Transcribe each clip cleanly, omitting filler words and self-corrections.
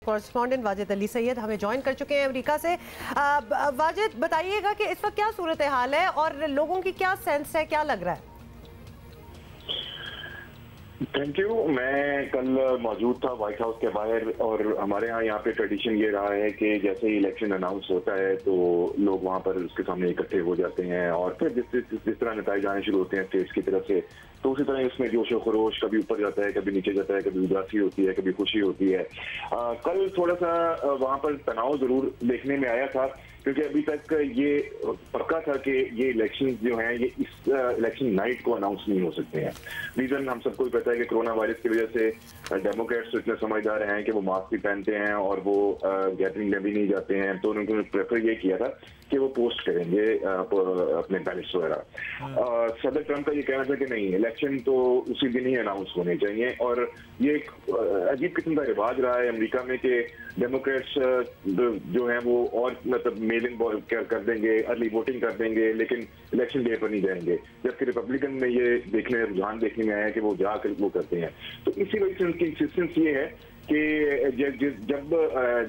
Correspondent Wajid Ali Syed हमें join कर चुके हैं अमेरिका से। वाजिद, बताइएगा कि इस वक्त क्या सूरत हाल है और लोगों की क्या सेंस है, क्या लग रहा है? Thank you. मैं कल मौजूद था व्हाइट हाउस के बाहर और हमारे यहाँ पे ट्रेडिशन ये रहा है कि जैसे ही इलेक्शन अनाउंस होता है तो लोग वहाँ पर उसके सामने इकट्ठे हो जाते हैं और फिर जिस तरह नतीजे आने शुरू होते हैं स्टेट्स की तरफ से, तो उसी तरह इसमें जोश व खरोश कभी ऊपर जाता है, कभी नीचे जाता है, कभी उदासी होती है, कभी खुशी होती है। कल थोड़ा सा वहाँ पर तनाव जरूर देखने में आया था क्योंकि अभी तक ये पक्का था कि ये इलेक्शन जो हैं ये इस इलेक्शन नाइट को अनाउंस नहीं हो सकते हैं। रीजन हम सबको पता है कि कोरोना वायरस की वजह से डेमोक्रेट्स इतने समझदार हैं कि वो मास्क भी पहनते हैं और वो गैदरिंग में भी नहीं जाते हैं, तो उन्होंने प्रेफर ये किया था कि वो पोस्ट करेंगे अपने बैलेट्स वगैरह। सदर ट्रंप का ये कहना था कि नहीं, इलेक्शन तो उसी दिन ही अनाउंस होने चाहिए और ये एक अजीब किस्म का रिवाज रहा है अमेरिका में कि डेमोक्रेट्स जो हैं वो और मतलब मेल इन कर देंगे, अर्ली वोटिंग कर देंगे, लेकिन इलेक्शन डे पर नहीं जाएंगे, जबकि रिपब्लिकन में ये रुझान देखने में आया कि वो जाकर वो करते हैं। तो इसी वजह से उनकी इंसिस्टेंस ये है कि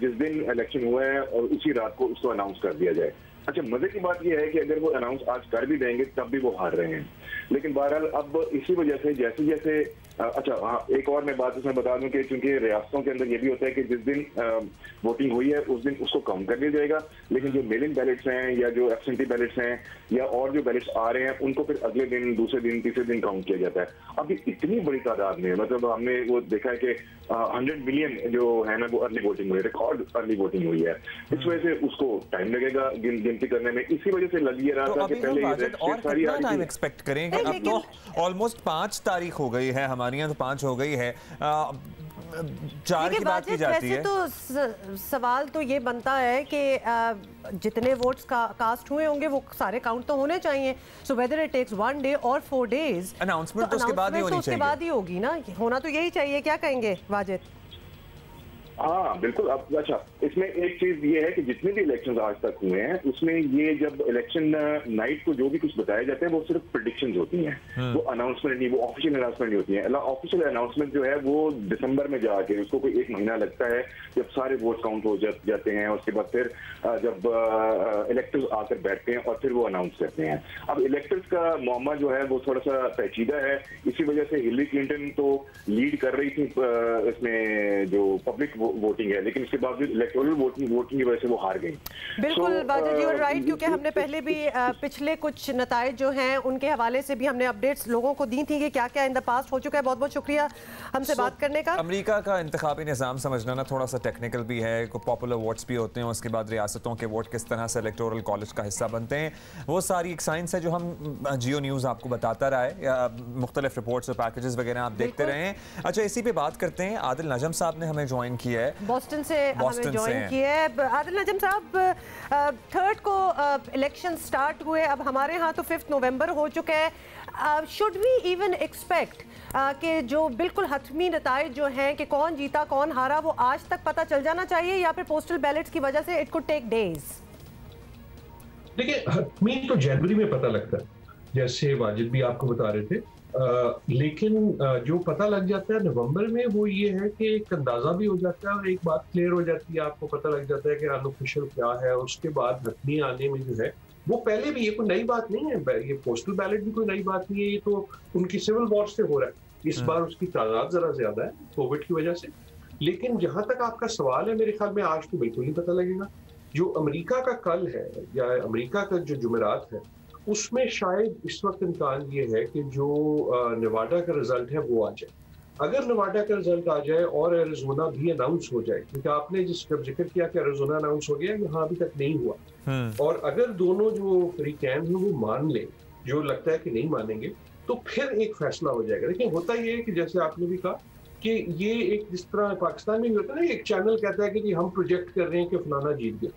जिस दिन इलेक्शन हुआ है और उसी रात को उसको अनाउंस कर दिया जाए। अच्छा, मजे की बात यह है कि अगर वो अनाउंस आज कर भी देंगे तब भी वो हार रहे हैं, लेकिन बहरहाल अब इसी वजह से जैसे जैसे अच्छा हाँ, एक और मैं बात इसमें बता दूं कि चूंकि रियासतों के अंदर ये भी होता है कि जिस दिन वोटिंग हुई है उस दिन उसको काउंट कर दिया जाएगा, लेकिन जो मेल इन बैलेट्स हैं या जो एब्सेंटी बैलेट्स हैं या और जो बैलेट्स आ रहे हैं उनको फिर अगले दिन, दूसरे दिन, तीसरे दिन काउंट किया जाता है। अभी इतनी बड़ी तादाद में मतलब हमने वो देखा है कि 100 मिलियन जो है ना वो अर्ली वोटिंग हुई है, रिकॉर्ड अर्ली वोटिंग हुई है। इस वजह से उसको टाइम लगेगा गिनती करने में। इसी वजह से लग ये रहा था कि पहले सारी टाइम एक्सपेक्ट करेंगे। अब तो ऑलमोस्ट 5 तारीख हो गई है, हमारी यहाँ तो 5 हो गई है, 4 की बात की जाती है। तो सवाल तो ये बनता है कि जितने वोट्स कास्ट हुए होंगे वो सारे काउंट तो होने चाहिए। So whether it takes 1 day और 4 डेज, अनाउंसमेंट तो उसके बाद ही होनी चाहिए। उसके बाद ही होगी ना, होना तो यही चाहिए। क्या कहेंगे वाजिद? हाँ बिल्कुल। अब अच्छा, इसमें एक चीज ये है कि जितने भी इलेक्शंस आज तक हुए हैं उसमें ये जब इलेक्शन नाइट को जो भी कुछ बताया जाता है वो सिर्फ प्रेडिक्शंस होती हैं, वो अनाउंसमेंट नहीं, वो ऑफिशियल अनाउंसमेंट नहीं होती है। ऑफिशियल अनाउंसमेंट जो है वो दिसंबर में जाके उसको कोई 1 महीना लगता है जब सारे वोट काउंट हो जाते हैं, उसके बाद फिर जब इलेक्टर्स आकर बैठते हैं और फिर वो अनाउंस करते हैं। अब इलेक्टर्स का मामला जो है वो थोड़ा सा पेचीदा है, इसी वजह से हिलरी क्लिंटन तो लीड कर रही थी इसमें जो पब्लिक वोटिंग है, लेकिन इसके बावजूद इलेक्टोरल वोटिंग की वजह से वो हार गई। बिल्कुल वाजिद, यू आर राइट, क्योंकि हमने पहले भी पिछले कुछ नताइज जो हैं उनके हवाले से भी हमने अपडेट्स लोगों को दी थी कि क्या क्या इन द पास्ट हो चुका है। बहुत बहुत शुक्रिया हमसे बात करने का। अमेरिका का इंतखाबी निज़ाम समझना ना थोड़ा सा टेक्निकल भी है, पॉपुलर वोट्स भी होते हैं, उसके बाद रियासतों के वोट किस तरह से इलेक्टोरल कॉलेज का हिस्सा बनते हैं, वो सारी एक साइंस है जो हम जियो न्यूज़ आपको बताता रहा है, या मुख्तलिफ रिपोर्ट्स और पैकेजेस वगैरह आप देखते रहे हैं। अच्छा, इसी पे बात करते हैं। आदिल नजम साहब ने हमें ज्वाइन किया है, बॉस्टन से हमें ज्वाइन किया है। आदिल नजम साहब, 3rd को इलेक्शन स्टार्ट हुए, अब हमारे यहाँ तो 5 नवंबर हो चुका है। शुड वी इवन एक्सपेक्ट कि जो बिल्कुल हतमी नताइज जो हैं कि कौन जीता कौन हारा वो आज तक पता चल जाना चाहिए, या फिर पोस्टल बैलेट्स की वजह से इट कुड टेक डेज? देखिए, हतमी तो जनवरी में पता लगता है, जैसे वाजिद भी आपको बता रहे थे, लेकिन जो पता लग जाता है नवंबर में वो ये है कि एक अंदाजा भी हो जाता है और एक बात क्लियर हो जाती है, आपको पता लग जाता है कि अनऑफिशियल क्या है। उसके बाद हतमी आने में जो है वो पहले भी, ये कोई नई बात नहीं है, ये पोस्टल बैलेट भी कोई नई बात नहीं है, ये तो उनकी सिविल वॉर से हो रहा है। इस बार उसकी तादाद जरा ज्यादा है कोविड की वजह से, लेकिन जहां तक आपका सवाल है मेरे ख्याल में आज तो बिल्कुल नहीं पता लगेगा। जो अमेरिका का कल है या अमेरिका का जो जुमेरात है उसमें शायद इस वक्त इम्कान ये है कि जो नेवाडा का रिजल्ट है वो आ जाए। अगर नेवाडा का रिजल्ट आ जाए और एरिज़ोना भी अनाउंस हो जाए, क्योंकि आपने जब जिक्र किया कि एरिज़ोना अनाउंस हो गया, यहाँ अभी तक नहीं हुआ, और अगर दोनों जो फरीकैन हैं वो मान ले, जो लगता है कि नहीं मानेंगे, तो फिर एक फैसला हो जाएगा। लेकिन होता ये है कि जैसे आपने भी कहा कि ये एक, जिस तरह पाकिस्तान में भी होता है ना, एक चैनल कहता है कि जी हम प्रोजेक्ट कर रहे हैं कि फलाना जीत गया,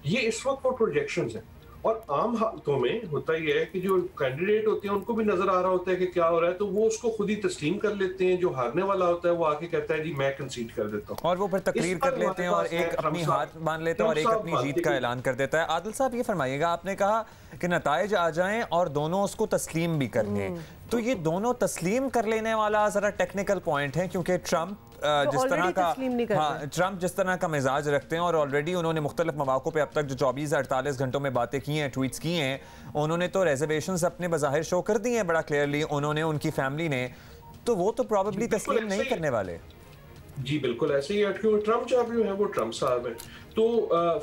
ये इस वक्त वो प्रोजेक्शंस हैं। और आम हालतों में होता ही है कि जो कैंडिडेट होते हैं उनको भी नजर आ रहा होता है कि क्या हो रहा है, तो वो उसको खुद ही तस्लीम कर लेते हैं। जो हारने वाला होता है वो आके कहता है जी मैं कंसीड कर देता हूं, और वो फिर तकरीर कर लेते हैं और एक अपनी हाथ बांध लेता है और एक अपनी जीत का ऐलान कर देता है। आदिल साहब, ये फरमाइएगा, आपने कहा कि नताइज आ जाएं और दोनों उसको तस्लीम भी कर लें, तो ये दोनों तस्लीम कर लेने वाला जरा टेक्निकल पॉइंट है, क्योंकि ट्रंप जिस तरह का ट्रंप जिस तरह का मिजाज रखते हैं और ऑलरेडी उन्होंने मुख्तलिफ मौक़ों पे अब तक जो 24-48 घंटों में बातें की हैं, ट्वीट्स की हैं, उन्होंने तो रिजर्वेशंस अपने बज़ाहिर शो कर दी हैं बड़ा क्लियरली, उन्होंने, उनकी फैमिली ने, तो वो तो प्रॉबेबली तस्लीम नहीं करने वाले। जी बिल्कुल ऐसे ही है, क्योंकि ट्रंप साहब जो है वो ट्रंप साहब है। तो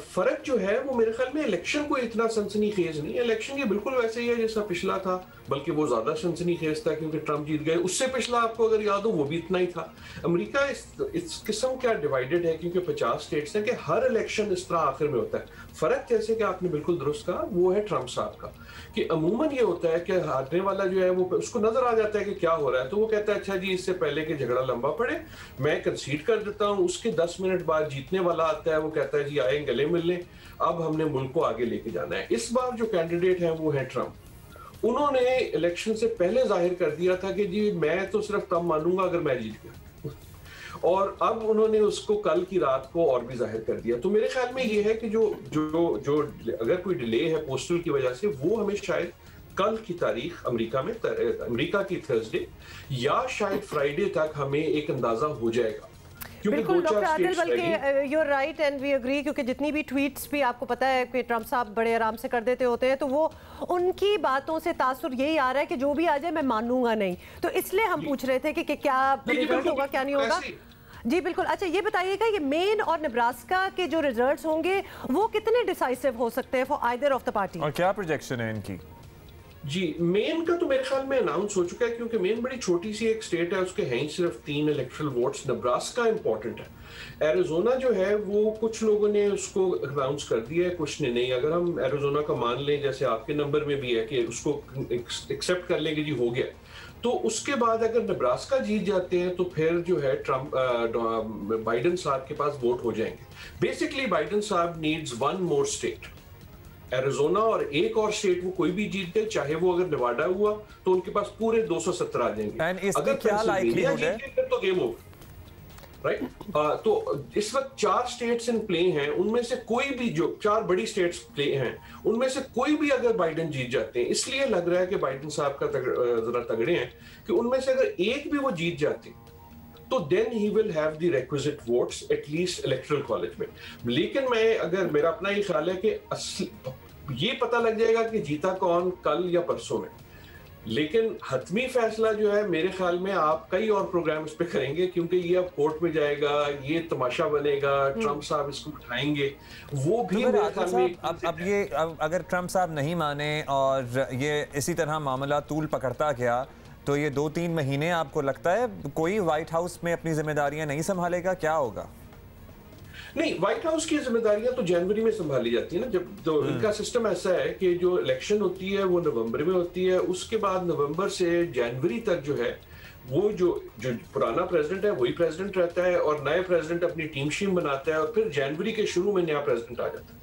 फर्क जो है वो मेरे ख्याल में इलेक्शन को इतना सनसनीखेज नहीं है, इलेक्शन ये बिल्कुल वैसे ही है जैसा पिछला था, बल्कि वो ज्यादा सनसनीखेज था क्योंकि ट्रंप जीत गए। उससे पिछला आपको अगर याद हो वो भी इतना ही था। अमेरिका इस किस्म का डिवाइडेड है क्योंकि 50 स्टेट्स हैं कि हर इलेक्शन इस तरह आखिर में होता है। फर्क जैसे कि आपने बिल्कुल दुरुस्त कहा वो है ट्रंप साहब का, कि अमूमन ये होता है कि हारने वाला जो है वो उसको नजर आ जाता है कि क्या हो रहा है, तो वो कहता है अच्छा जी इससे पहले कि झगड़ा लंबा पड़े मैं कंसीड कर देता हूँ। उसके 10 मिनट बाद जीतने वाला आता है, वो कहता है जी आए गले मिलने, अब हमने मुल्क को आगे लेके जाना है। इस बार जो कैंडिडेट है वो है ट्रंप। उन्होंने इलेक्शन से पहले जाहिर कर दिया था कि जी मैं तो सिर्फ तब मानूंगा अगर मैं जीत गया, और अब उन्होंने उसको कल की रात को और भी जाहिर कर दिया। तो मेरे ख्याल में ये है कि जो अगर कोई डिले है पोस्टल की वजह से, वो हमें शायद कल की तारीख अमेरिका की थर्सडे या शायद फ्राइडे तक हमें एक अंदाजा हो जाएगा। बिल्कुल डॉक्टर आदिल, बल्कि you are right and we agree, क्योंकि जितनी भी ट्वीट्स भी आपको पता है कि ट्रंप साहब बड़े आराम से कर देते होते हैं, तो वो उनकी बातों से तासुर यही आ रहा है कि जो भी आ जाए मैं मानूंगा नहीं। तो इसलिए हम पूछ रहे थे कि क्या रिजल्ट होगा क्या नहीं होगा। जी बिल्कुल। अच्छा ये बताइएगा, ये मेन और नेब्रास्का के जो रिजल्ट्स होंगे वो कितने डिसाइसिव हो सकते हैं for either of the party, और क्या प्रोजेक्शन है इनकी? जी मेन का तो मेरे ख्याल में अनाउंस हो चुका है, क्योंकि मेन बड़ी छोटी सी एक स्टेट है, उसके हैं ही सिर्फ 3 इलेक्टरल वोट्स। नेब्रास्का इंपॉर्टेंट है। एरिजोना जो है वो कुछ लोगों ने उसको अनाउंस कर दिया है, कुछ ने नहीं। अगर हम एरिजोना का मान लें, जैसे आपके नंबर में भी है कि उसको एक्सेप्ट कर लेंगे जी हो गया, तो उसके बाद अगर नेब्रास्का जीत जाते हैं तो फिर जो है ट्रंप बाइडेन साहब के पास वोट हो जाएंगे। बेसिकली बाइडेन साहब नीड्स 1 मोर स्टेट, एरिजोना और एक और स्टेट वो कोई भी जीत गए, चाहे वो अगर नेवाडा हुआ तो उनके पास पूरे 217 आ जाएंगे। अगर क्या लाइकलीहुड है तो गेम ओवर, राइट। तो इस वक्त 4 स्टेट्स इन प्ले हैं, उनमें से कोई भी, जो 4 बड़ी स्टेट्स प्ले हैं उनमें से कोई भी अगर बाइडेन जीत जाते हैं, इसलिए लग रहा है कि बाइडेन साहब का जरा तगड़े हैं कि उनमें से अगर एक भी वो जीत जाते तो then he will have the requisite votes at least electoral college में। लेकिन मेरा अपना ये ख्याल है कि ये पता लग जाएगा कि जीता कौन कल या परसों में, लेकिन हतमी फैसला जो है मेरे ख्याल में आप कई और प्रोग्राम इस पे करेंगे, क्योंकि ये अब कोर्ट में जाएगा, ये तमाशा बनेगा, ट्रंप साहब इसको उठाएंगे, वो भी मेरे ख्याल में अब अगर ट्रंप साहब नहीं माने और ये इसी तरह मामला तूल पकड़ता गया तो ये 2-3 महीने आपको लगता है कोई व्हाइट हाउस में अपनी जिम्मेदारियां नहीं संभालेगा? क्या होगा? नहीं, व्हाइट हाउस की जिम्मेदारियां तो जनवरी में संभाली जाती है ना, जब तो इनका सिस्टम ऐसा है कि जो इलेक्शन होती है वो नवंबर में होती है, उसके बाद नवंबर से जनवरी तक जो है वो जो पुराना प्रेसिडेंट है वही प्रेसिडेंट रहता है और नए प्रेसिडेंट अपनी टीम शीम बनाता है और फिर जनवरी के शुरू में नया प्रेसिडेंट आ जाता है।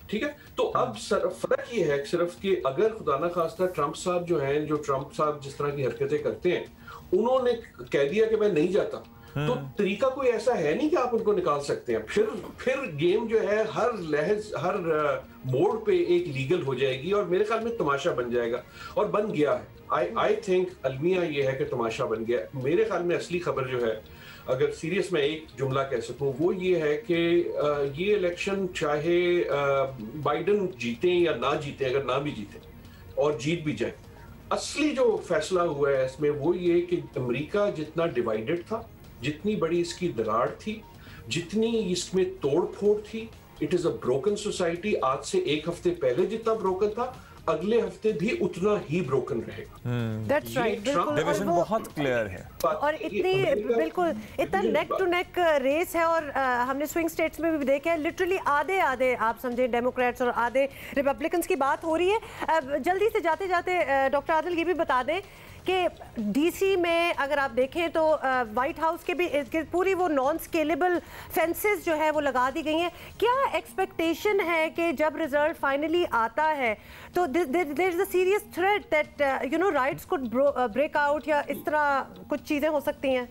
ठीक है, तो अब फर्क ये है सिर्फ कि अगर खुदा ना खास्ता ट्रंप साहब जो हैं, जो ट्रंप साहब जिस तरह की हरकतें करते हैं, उन्होंने कह दिया कि मैं नहीं जाता, तो तरीका कोई ऐसा है नहीं कि आप उनको निकाल सकते हैं। फिर गेम जो है हर मोड़ पे एक लीगल हो जाएगी और मेरे ख्याल में तमाशा बन जाएगा, और बन गया है। आई थिंक अलमिया ये है कि तमाशा बन गया। मेरे ख्याल में असली खबर जो है, अगर सीरियस में एक जुमला कह सकूं, वो ये है कि ये इलेक्शन चाहे बाइडेन जीते या ना जीते, अगर ना भी जीते और जीत भी जाए, असली जो फैसला हुआ है इसमें वो ये कि अमेरिका जितना डिवाइडेड था, जितनी बड़ी इसकी दरार थी, जितनी इसमें तोड़ फोड़ थी, it is a broken society. आज से 1 हफ्ते पहले जितना ब्रोकन था, अगले हफ्ते भी उतना ही ब्रोकन रहेगा। That's right, बिल्कुल, डिवीजन बहुत क्लियर है और बिल्कुल इतना नेक टू नेक रेस है। और हमने स्विंग स्टेट्स में भी देखा है, लिटरली आधे आप समझे डेमोक्रेट्स और आधे रिपब्लिकन्स की बात हो रही है। जल्दी से जाते जाते डॉक्टर आदिल ये भी बता दें कि डीसी में अगर आप देखें तो व्हाइट हाउस के भी पूरी वो नॉन स्केलेबल फेंसेस जो है वो लगा दी गई हैं। क्या एक्सपेक्टेशन है कि जब रिजल्ट फाइनली आता है तो there is a serious threat that you know riots could break out, या इस तरह कुछ चीजें हो सकती हैं?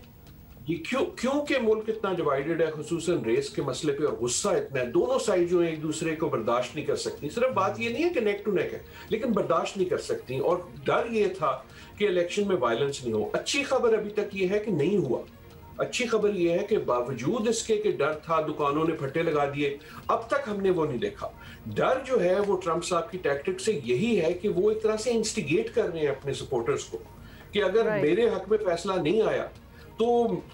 ये क्योंकि मुल्क इतना डिवाइडेड है, खुसूसन रेस के मसले पे, और गुस्सा इतना है, दोनों साइड जो है एक दूसरे को बर्दाश्त नहीं कर सकती। सिर्फ बात ये नहीं है कि नेक टू नेक है, लेकिन बर्दाश्त नहीं कर सकती, और डर ये था कि इलेक्शन में वायलेंस नहीं हो। अच्छी खबर अभी तक ये है कि नहीं हुआ, अच्छी खबर यह है कि बावजूद इसके कि डर था, दुकानों ने फट्टे लगा दिए, अब तक हमने वो नहीं देखा। डर जो है वो ट्रंप साहब की टैक्टिक से यही है कि वो एक तरह से इंस्टिगेट कर रहे हैं अपने सपोर्टर्स को कि अगर मेरे हक में फैसला नहीं आया तो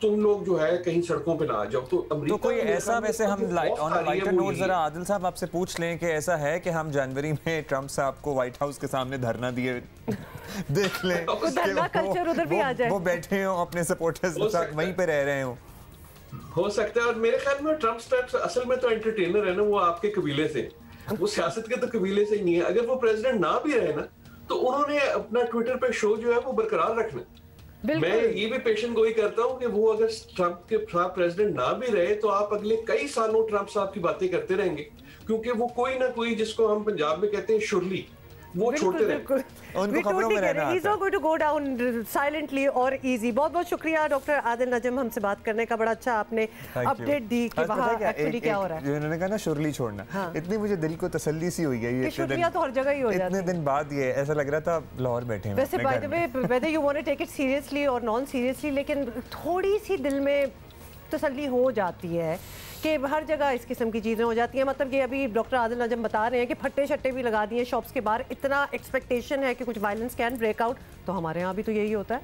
तुम लोग जो है कहीं सड़कों पे ना आ जाओ। तो अमेरिका कोई ऐसा, वैसे हम लाइटर नोट जरा आदिल साहब आपसे पूछ लें कि ऐसा है कि हम जनवरी में ट्रंप साहब को व्हाइट हाउस के सामने धरना दिए देख लें धरना कल्चर उधर भी आ जाए, वो बैठे हो अपने सपोर्टर्स के साथ वहीं पे रह रहे हो सकता है। और मेरे ख्याल में ट्रंप असल में तो एंटरटेनर है ना, वो आपके कबीले से, वो सियासत के तो कबीले से ही नहीं है। अगर वो प्रेसिडेंट ना भी रहे ना तो उन्होंने अपना ट्विटर पे शो जो है वो बरकरार रखना। मैं ये भी पेशन गोई करता हूँ कि वो अगर ट्रंप के साथ प्रेसिडेंट ना भी रहे तो आप अगले कई सालों ट्रंप साहब की बातें करते रहेंगे, क्योंकि वो कोई ना कोई, जिसको हम पंजाब में कहते हैं शुरली, वो छोड़ते रहेंगे। उनको खबरों में रहना आता है। He's not going to go down silently or easy। बहुत-बहुत शुक्रिया डॉक्टर आदिल नजम हमसे बात करने का, बड़ा अच्छा आपने अपडेट दी कि वहाँ एक्चुअली क्या हो रहा है। जो इन्होंने कहा ना शुरली छोड़ना, इतनी मुझे दिल को तसल्ली सी हुई है। ये शुरलियाँ तो हर जगह ही हो जाती है। इतने दिन बाद ये ऐसा लग रहा था लाहौर बैठे हैं। वैसे by the way whether you want to take it seriously or non seriously, लेकिन थोड़ी सी दिल में तसल्ली हो जाती है कि हर जगह इस किस्म की चीज़ें हो जाती हैं। मतलब ये अभी डॉक्टर आदिल नजम बता रहे हैं कि फट्टे शट्टे भी लगा दिए शॉप्स के बाहर, इतना एक्सपेक्टेशन है कि कुछ वायलेंस कैन ब्रेक आउट। तो हमारे यहाँ भी तो यही होता है,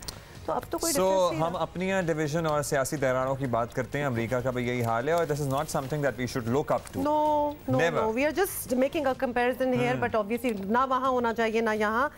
तो अब तो कोई हम अपनी डिवीजन और सियासी तहरानों की बात करते हैं। अमेरिका का भी यही हाल है और this is not something that we should look up to. No we are just making a comparison here, but obviously ना वहाँ होना चाहिए ना यहाँ।